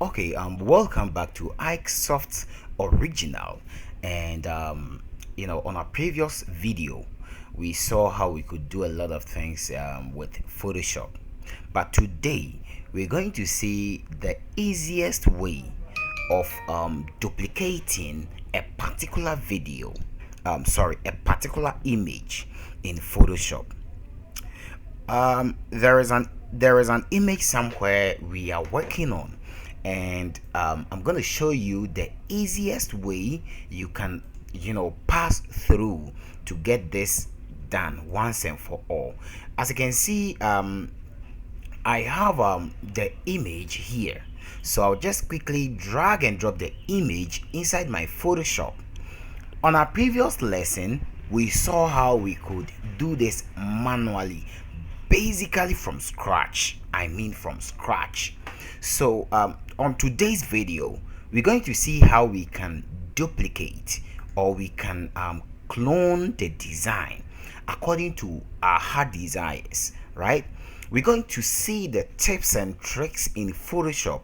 Okay, welcome back to Soft Original. And on our previous video, we saw how we could do a lot of things with Photoshop. But today, we're going to see the easiest way of duplicating a particular video, a particular image in Photoshop. There is an image somewhere we are working on, and I'm going to show you the easiest way you can pass through to get this done once and for all. As you can see, I have the image here, so I'll just quickly drag and drop the image inside my Photoshop. On our previous lesson, we saw how we could do this manually, basically from scratch. From scratch. So on today's video, we're going to see how we can duplicate, or we can clone the design according to our heart desires, right? We're going to see the tips and tricks in Photoshop,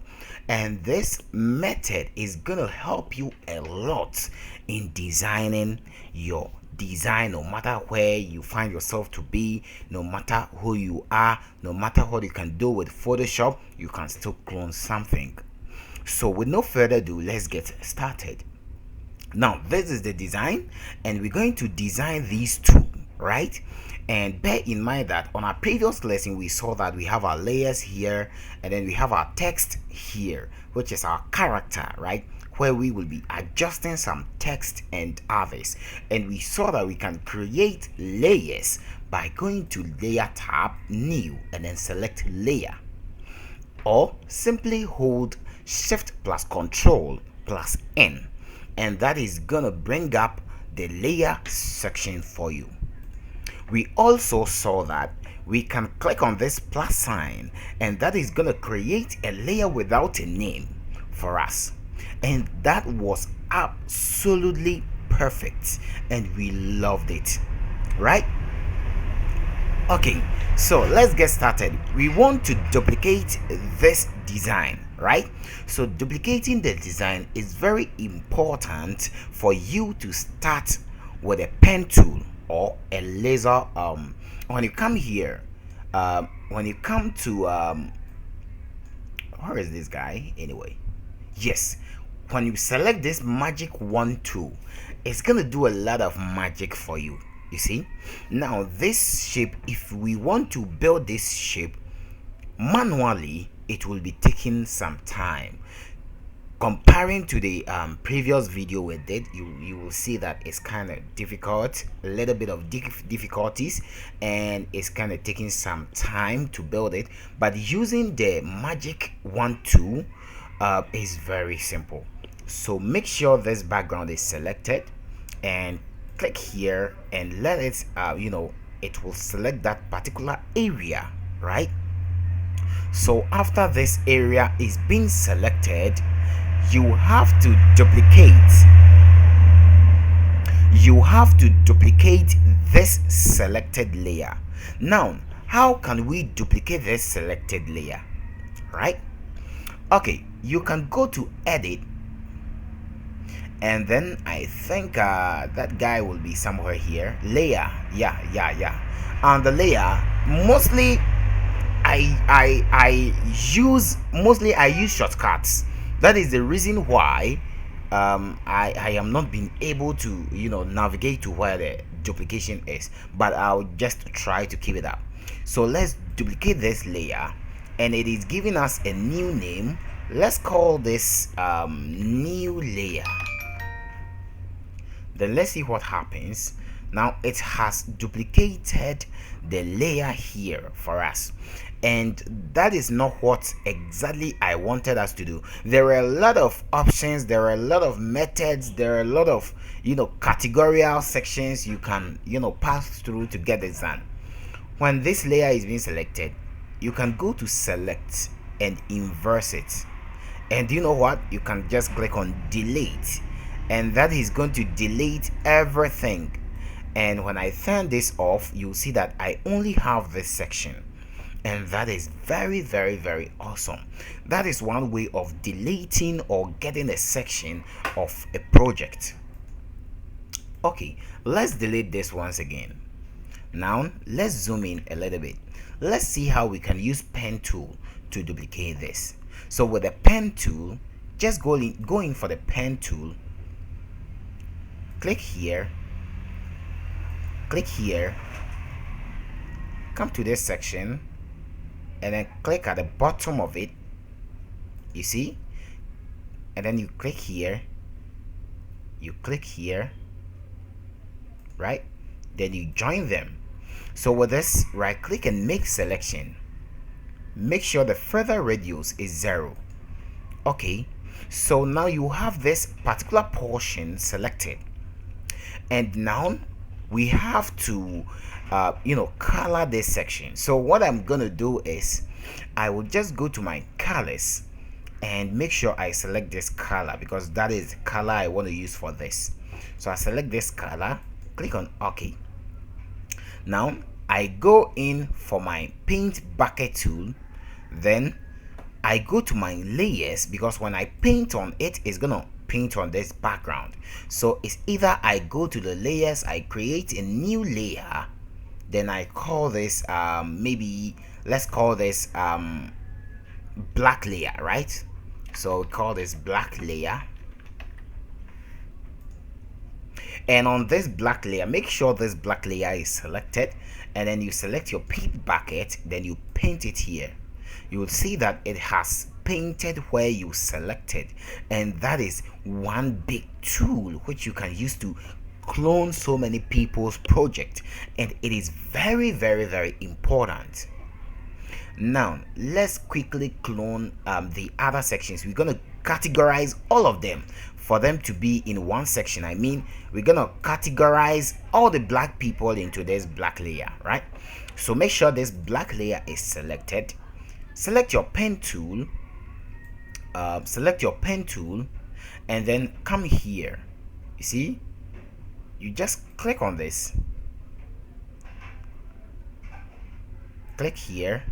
and this method is going to help you a lot in designing your design, no matter where you find yourself to be, no matter who you are, no matter what you can do with Photoshop, you can still clone something. So with no further ado, let's get started. Now this is the design, and we're going to design these two, right? And bear in mind that on our previous lesson we saw that we have our layers here, and then we have our text here, which is our character, right, where we will be adjusting some text and others. And we saw that we can create layers by going to Layer tab, New, and then select Layer, or simply hold Shift plus Control plus N, and that is gonna bring up the layer section for you. We also saw that we can click on this plus sign, and that is gonna create a layer without a name for us, and that was absolutely perfect, and we loved it, right? Okay, so let's get started. We want to duplicate this design, right? So duplicating the design is very important for you to start with a pen tool or a laser. When you come here, when you come to where is this guy anyway? Yes, when you select this magic wand tool, it's gonna do a lot of magic for you. You see, now this shape, if we want to build this shape manually, it will be taking some time. Comparing to the previous video we did, you will see that it's kind of difficult, a little bit of difficulties, and it's kind of taking some time to build it. But using the magic wand tool is very simple. So make sure this background is selected, and click here and let it it will select that particular area, right? So after this area is being selected, you have to duplicate this selected layer. Now, how can we duplicate this selected layer, right? Okay, you can go to edit, and then I think that guy will be somewhere here. Layer, yeah. And the layer, mostly I use shortcuts. That is the reason why I am not being able to navigate to where the duplication is, but I'll just try to keep it up. So let's duplicate this layer, and it is giving us a new name. Let's call this new layer. Then let's see what happens. Now it has duplicated the layer here for us, and that is not what exactly I wanted us to do. There are a lot of options, there are a lot of methods, there are a lot of categorical sections you can pass through to get this done. When this layer is being selected, you can go to select and inverse it, and you know what, you can just click on delete, and that is going to delete everything. And when I turn this off, you'll see that I only have this section, And that is very, very, very awesome. That is one way of deleting or getting a section of a project. Okay, let's delete this once again. Now let's zoom in a little bit. Let's see how we can use pen tool to duplicate this. So with the pen tool, just go in for the pen tool, click here, come to this section, and then click at the bottom of it, you see, and then you click here, right? Then you join them. So with this, right click and make selection. Make sure the further radius is 0. Okay, so now you have this particular portion selected, and now we have to color this section. So what I'm gonna do is I will just go to my colors and make sure I select this color, because that is the color I want to use for this. So I select this color, click on OK. Now I go in for my paint bucket tool, then I go to my layers, because when I paint on it, it's gonna paint on this background. So it's either I go to the layers, I create a new layer, then I call this maybe let's call this black layer, right? So call this black layer, and on this black layer, make sure this black layer is selected, and then you select your paint bucket, then you paint it here. You will see that it has painted where you selected, and that is one big tool which you can use to clone so many people's project, and it is very, very, very important. Now let's quickly clone the other sections. We're going to categorize all of them for them to be in one section. I mean, we're going to categorize all the black people into this black layer, right? So make sure this black layer is selected. Select your pen tool, and then come here. You see, you just click on this, click here,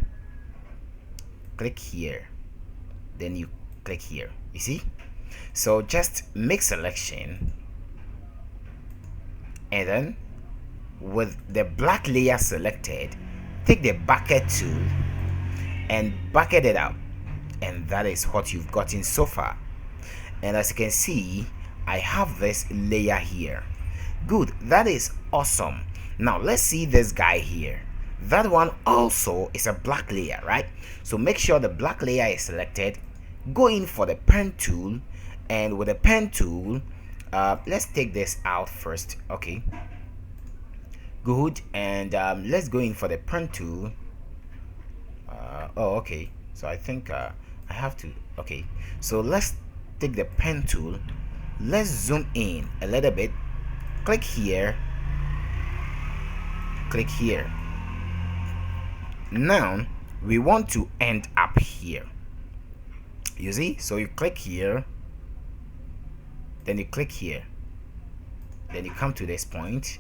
then you click here. You see, so just make selection, and then with the black layer selected, take the bucket tool and bucket it out, and that is what you've gotten so far. And as you can see, I have this layer here. Good, that is awesome. Now let's see this guy here. That one also is a black layer, right? So make sure the black layer is selected, go in for the pen tool, and with the pen tool, let's take this out first. Okay, good, and let's go in for the pen tool. Oh, okay, so I think I have to. Okay, so let's take the pen tool, let's zoom in a little bit, click here. Now we want to end up here, you see. So you click here, then you click here, then you come to this point,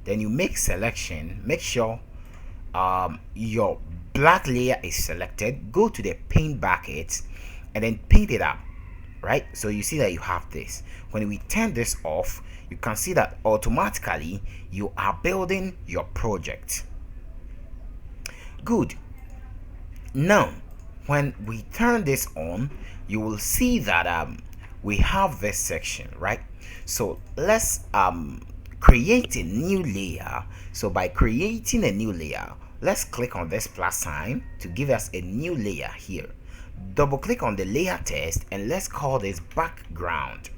then you make selection. Make sure your black layer is selected, go to the paint bucket and then paint it up, right? So you see that you have this. When we turn this off, you can see that automatically you are building your project. Good. Now when we turn this on, you will see that we have this section, right? So let's create a new layer. So by creating a new layer, let's click on this plus sign to give us a new layer here. Double click on the layer text and let's call this background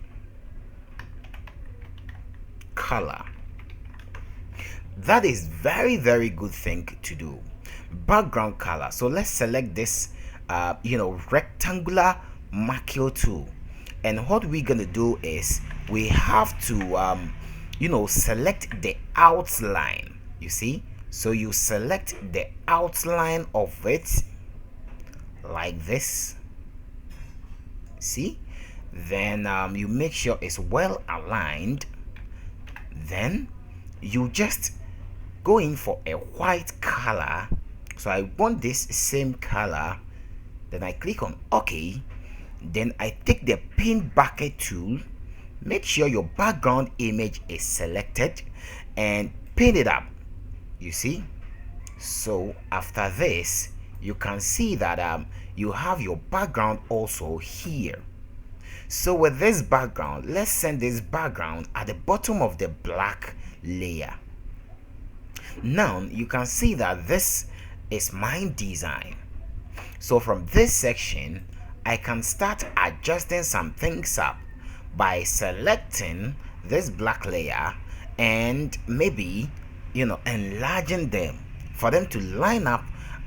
color. That is very, very good thing to do. Background color. So let's select this rectangular Marquee tool, and what we're gonna do is we have to select the outline, you see. So you select the outline of it like this, see, then you make sure it's well aligned, then you just go in for a white color So I want this same color. Then I click on OK. Then I take the paint bucket tool. Make sure your background image is selected and paint it up. You see? So after this, you can see that you have your background also here. So with this background, let's send this background at the bottom of the black layer. Now you can see that this is my design. So from this section, I can start adjusting some things up by selecting this black layer and maybe enlarging them for them to line up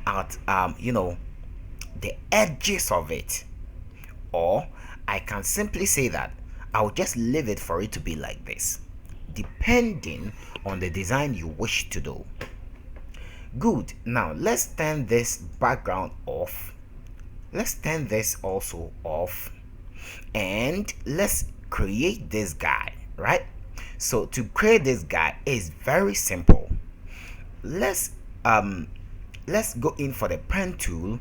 at the edges of it. Or I can simply say that I'll just leave it for it to be like this, depending on the design you wish to do. Good. Now let's turn this background off. Let's turn this also off, and let's create this guy, right? So to create this guy is very simple. Let's go in for the pen tool.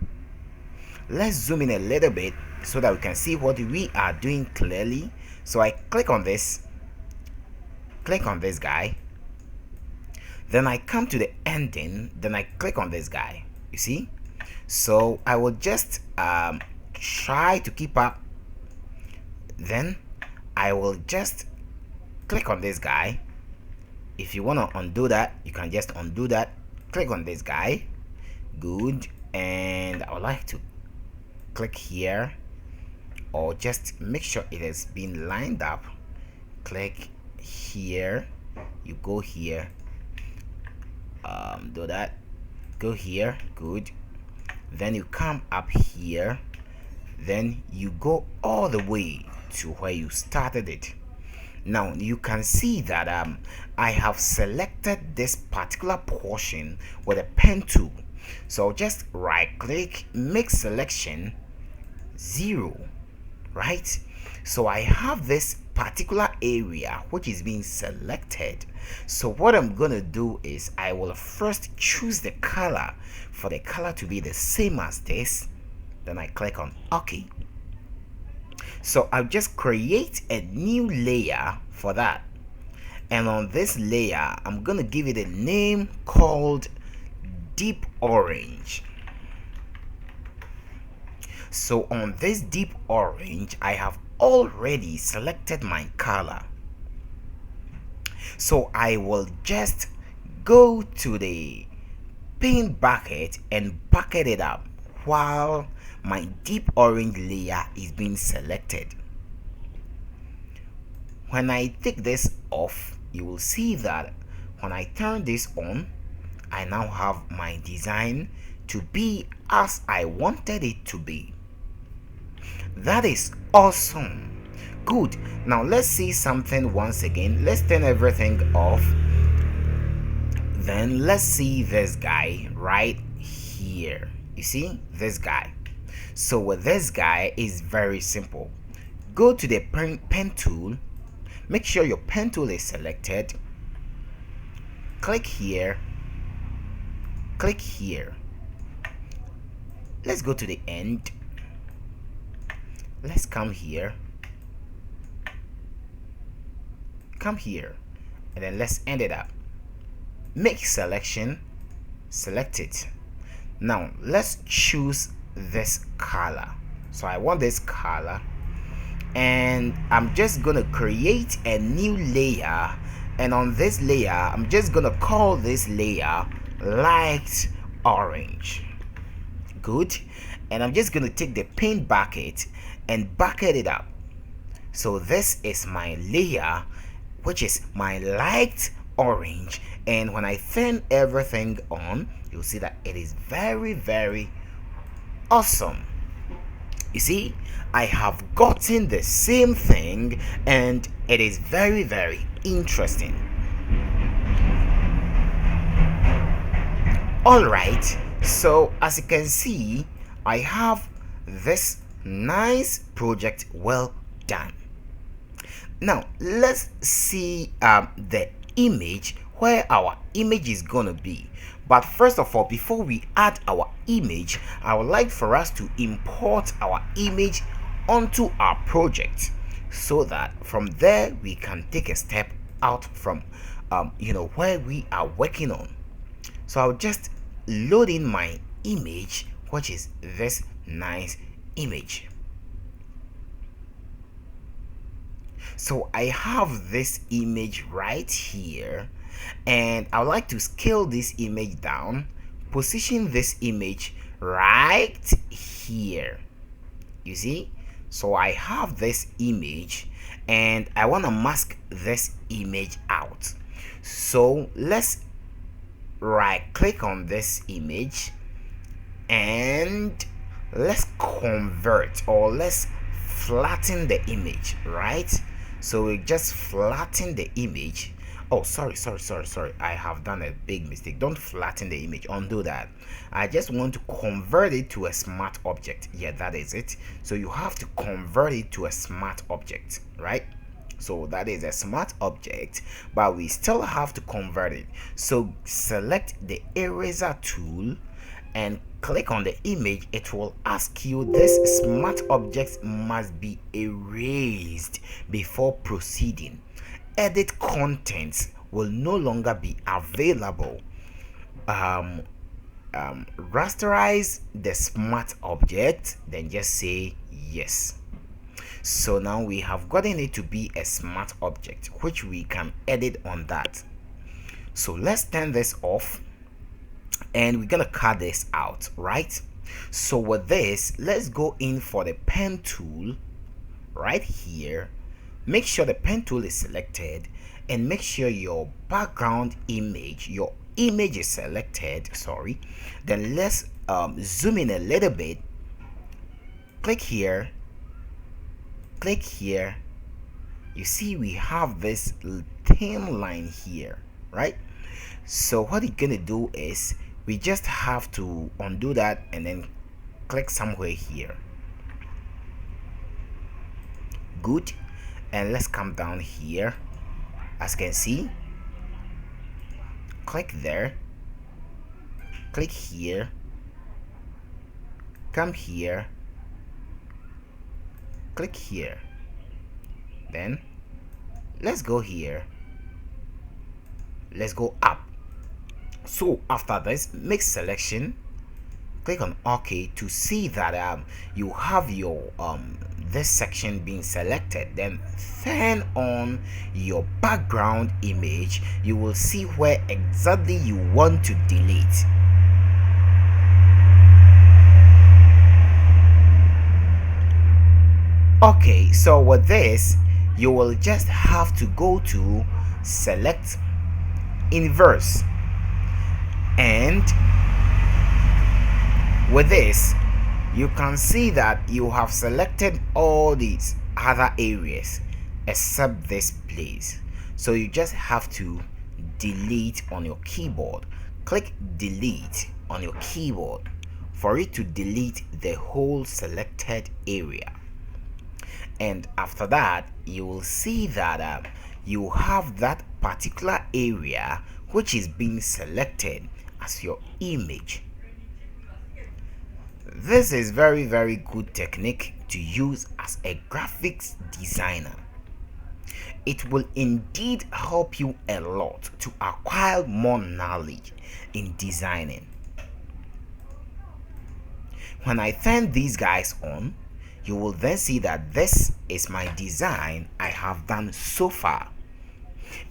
Let's zoom in a little bit so that we can see what we are doing clearly. So I click on this guy, then I come to the ending, then I click on this guy. You see? So I will just try to keep up. Then I will just click on this guy. If you want to undo that, you can just undo that. Click on this guy. Good. And I would like to click here, or just make sure it has been lined up. Click here, you go here, do that, go here. Good. Then you come up here, then you go all the way to where you started it. Now you can see that I have selected this particular portion with a pen tool. So just right click, make selection 0, right? So I have this particular area which is being selected. So what I'm gonna do is I will first choose the color for the color to be the same as this. Then I click on OK. So I'll just create a new layer for that, and on this layer I'm gonna give it a name called deep orange. So on this deep orange, I have already selected my color. So I will just go to the paint bucket and bucket it up while my deep orange layer is being selected. When I take this off, you will see that when I turn this on, I now have my design to be as I wanted it to be. That is awesome. Good. Now let's see something once again. Let's turn everything off. Then let's see this guy right here. You see this guy? So with this guy is very simple. Go to the pen tool. Make sure your pen tool is selected. Click here. Click here. Let's go to the end. Let's come here. Come here. And then let's end it up. Make selection. Select it. Now let's choose this color. So I want this color. And I'm just gonna create a new layer. And on this layer, I'm just gonna call this layer light orange. Good. And I'm just gonna take the paint bucket and bucket it up. So this is my layer, which is my light orange. And when I turn everything on, you'll see that it is very, very awesome. You see, I have gotten the same thing, and it is very, very interesting. Alright, so as you can see, I have this nice project well done. Now let's see the image, where our image is gonna be. But first of all, before we add our image, I would like for us to import our image onto our project, so that from there we can take a step out from where we are working on. So I'll just load in my image, which is this nice image. So I have this image right here, and I would like to scale this image down, position this image right here. You see, so I have this image and I want to mask this image out. So let's right click on this image and let's convert, or let's flatten the image, right? So we just flatten the image. Oh, sorry, I have done a big mistake. Don't flatten the image, undo that. I just want to convert it to a smart object. Yeah, that is it. So you have to convert it to a smart object, right? So that is a smart object, but we still have to convert it. So select the eraser tool and click on the image. It will ask you, this smart object must be erased before proceeding. Edit contents will no longer be available. Rasterize the smart object, then just say yes. So now we have gotten it to be a smart object, which we can edit on that. So let's turn this off and we're gonna cut this out, right? So with this, let's go in for the pen tool right here. Make sure the pen tool is selected and make sure your background image, your image is selected. Sorry. Then let's zoom in a little bit. Click here. Click here. You see we have this thin line here, right? So what you're gonna do is we just have to undo that and then click somewhere here. Good. And let's come down here. As you can see, click there, click here, come here, click here. Then let's go here, let's go up. So after this, make selection, click on OK to see that you have your this section being selected. Then turn on your background image. You will see where exactly you want to delete. Okay, so with this, you will just have to go to select inverse, and with this you can see that you have selected all these other areas except this place. So you just have to delete on your keyboard. Click delete on your keyboard for it to delete the whole selected area. And after that, you will see that you have that particular area which is being selected as your image. This is very good technique to use as a graphics designer. It will indeed help you a lot to acquire more knowledge in designing. When I turn these guys on, you will then see that this is my design I have done so far.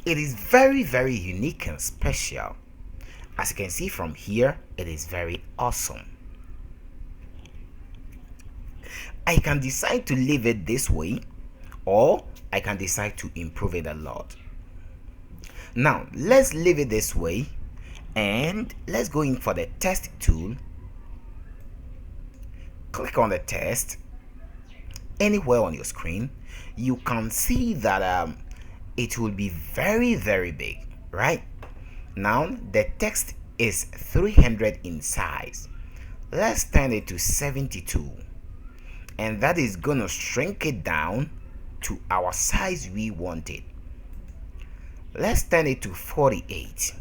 It is very unique and special. As you can see from here, it is very awesome. I can decide to leave it this way, or I can decide to improve it a lot. Now let's leave it this way and let's go in for the text tool. Click on the text anywhere on your screen. You can see that it will be very big, right? Now the text is 300 in size. Let's turn it to 72, and that is gonna shrink it down to our size we want it. Let's turn it to 48,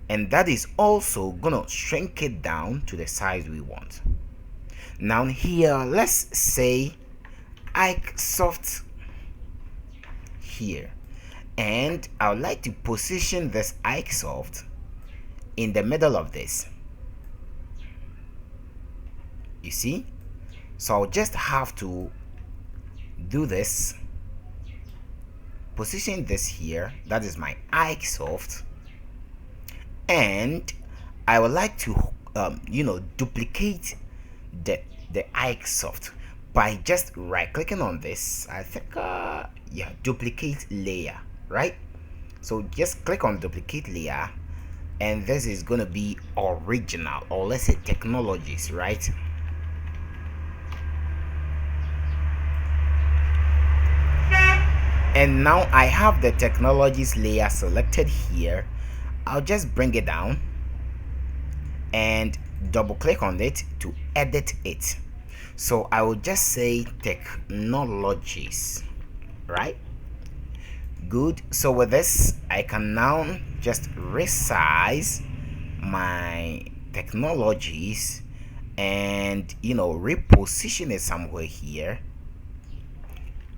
and that is also gonna shrink it down to the size we want. Now here, let's say Soft here, and I would like to position this Soft in the middle of this. You see? So I'll just have to do this, position this here, that is my Soft, and I would like to duplicate the Soft by just right clicking on this. I think yeah, duplicate layer, right? So just click on duplicate layer, and this is gonna be original, or let's say technologies, right? And now I have the technologies layer selected here. I'll just bring it down and double click on it to edit it. So I will just say technologies, right? Good. So with this, I can now just resize my technologies and reposition it somewhere here.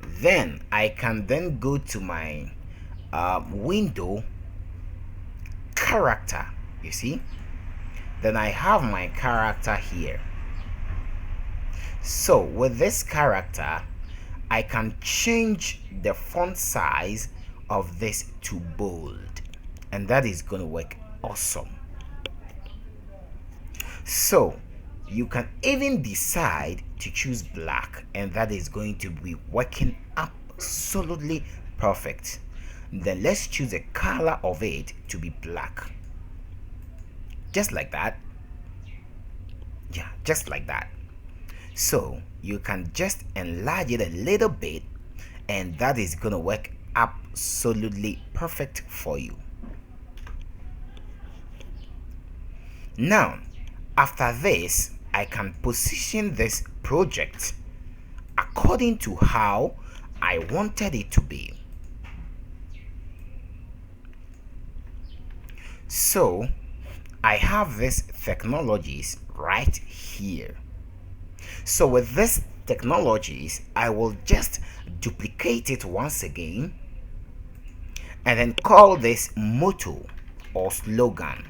Then I can then go to my window character. You see, then I have my character here. So with this character, I can change the font size of this to bold, and that is going to work awesome. So you can even decide to choose black, and that is going to be working absolutely perfect. Then let's choose the color of it to be black, just like that. Yeah, just like that. So you can just enlarge it a little bit, and that is gonna work absolutely perfect for you. Now after this, I can position this project according to how I wanted it to be. So I have this technologies right here. So with this technologies, I will just duplicate it once again and then call this motto or slogan.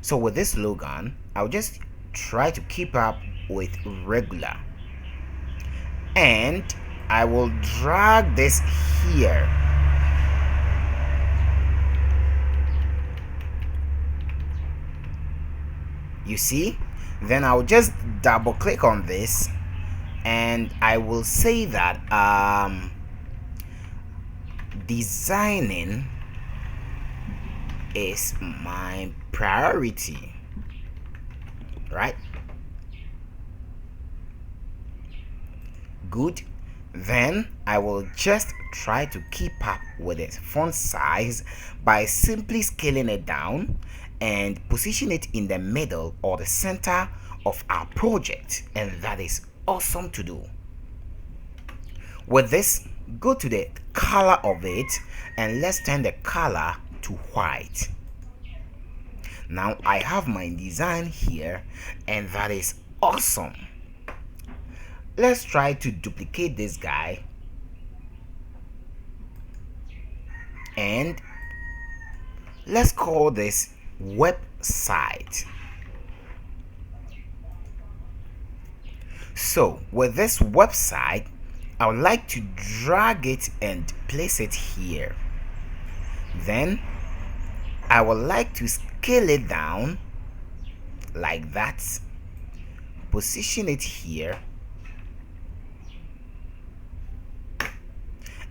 So with this slogan, I'll just try to keep up with regular, and I will drag this here. You see? Then I'll just double click on this, and I will say that designing is my priority, right? Good. Then I will just try to keep up with its font size by simply scaling it down and position it in the middle or the center of our project, and that is awesome to do. With this, go to the color of it and let's turn the color to white. Now I have my design here, and that is awesome. Let's try to duplicate this guy, and let's call this website. So with this website, I would like to drag it and place it here. Then I would like to scale it down like that, position it here,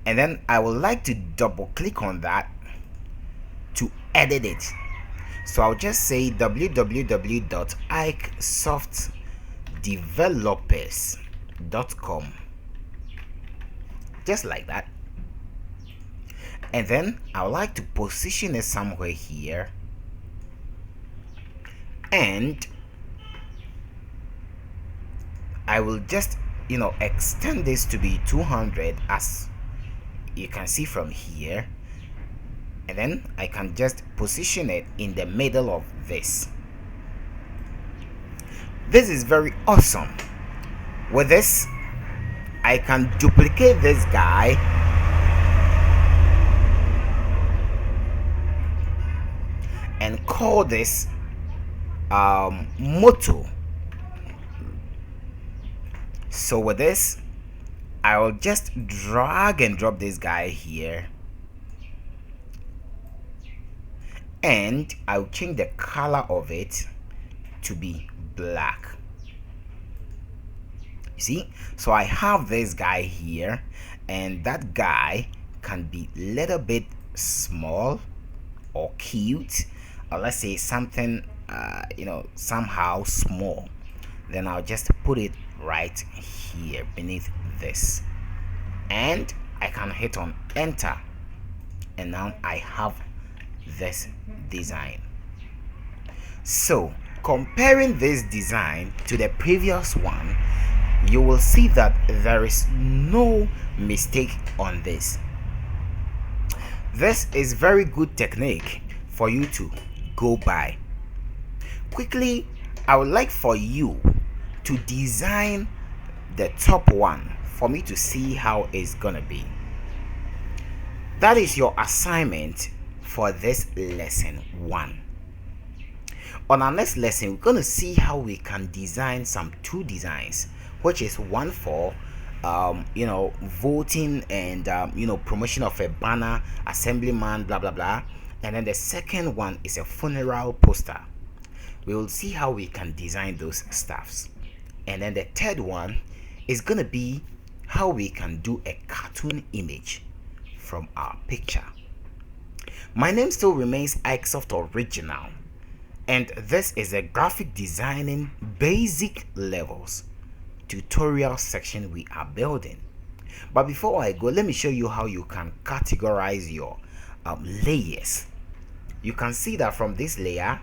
and then I would like to double click on that to edit it. So I'll just say www.ikesoftdevelopers.com, just like that. And then I would like to position it somewhere here, and I will just extend this to be 200, as you can see from here, and then I can just position it in the middle of this. This is very awesome. With this, I can duplicate this guy and call this motto. So with this, I will just drag and drop this guy here, and I'll change the color of it to be black. You see, so I have this guy here, and that guy can be a little bit small or cute, or let's say something somehow small. Then I'll just put it right here beneath this, and I can hit on enter, and now I have this design. So comparing this design to the previous one, you will see that there is no mistake on this. This is very good technique for you to go by. Quickly, I would like for you to design the top one for me to see how it's gonna be. That is your assignment for this lesson 1. On our next lesson, we're gonna see how we can design some 2 designs, which is one for voting and promotion of a banner, assemblyman, blah blah blah, and then the second one is a funeral poster. We will see how we can design those stuffs, and then the third one is gonna be how we can do a cartoon image from our picture. My name still remains Ikesoft Original, and this is a graphic designing basic levels tutorial section we are building. But before I go, let me show you how you can categorize your layers. You can see that from this layer,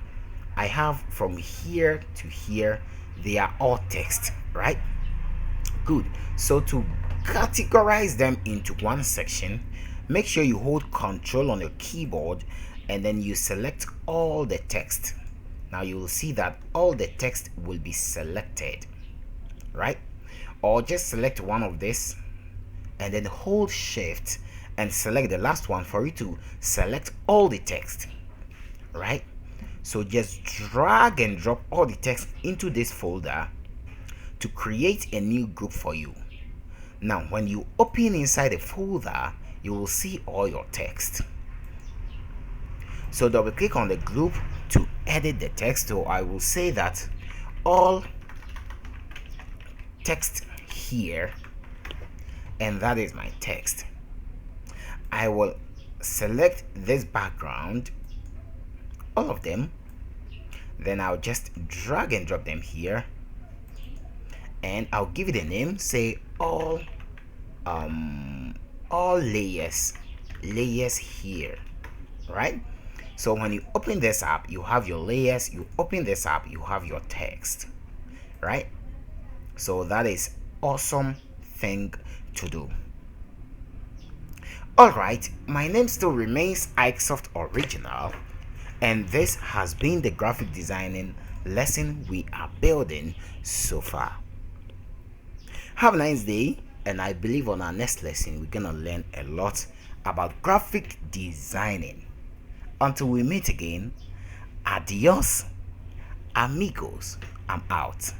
I have from here to here, they are all text, right? Good. So to categorize them into one section, make sure you hold Control on your keyboard and then you select all the text. Now you will see that all the text will be selected, right? Or just select one of this and then hold Shift and select the last one for you to select all the text, right? So just drag and drop all the text into this folder to create a new group for you. Now when you open inside the folder, you will see all your text. So double click on the group to edit the text. So I will say that all text here, and that is my text. I will select this background, all of them, then I'll just drag and drop them here, and I'll give it a name, say all layers here, right? So when you open this up, you have your layers, you open this up, you have your text, right? So that is awesome thing to do. Alright, my name still remains Ikesoft Original, and this has been the graphic designing lesson we are building so far. Have a nice day, and I believe on our next lesson we're gonna learn a lot about graphic designing. Until we meet again, adios amigos. I'm out.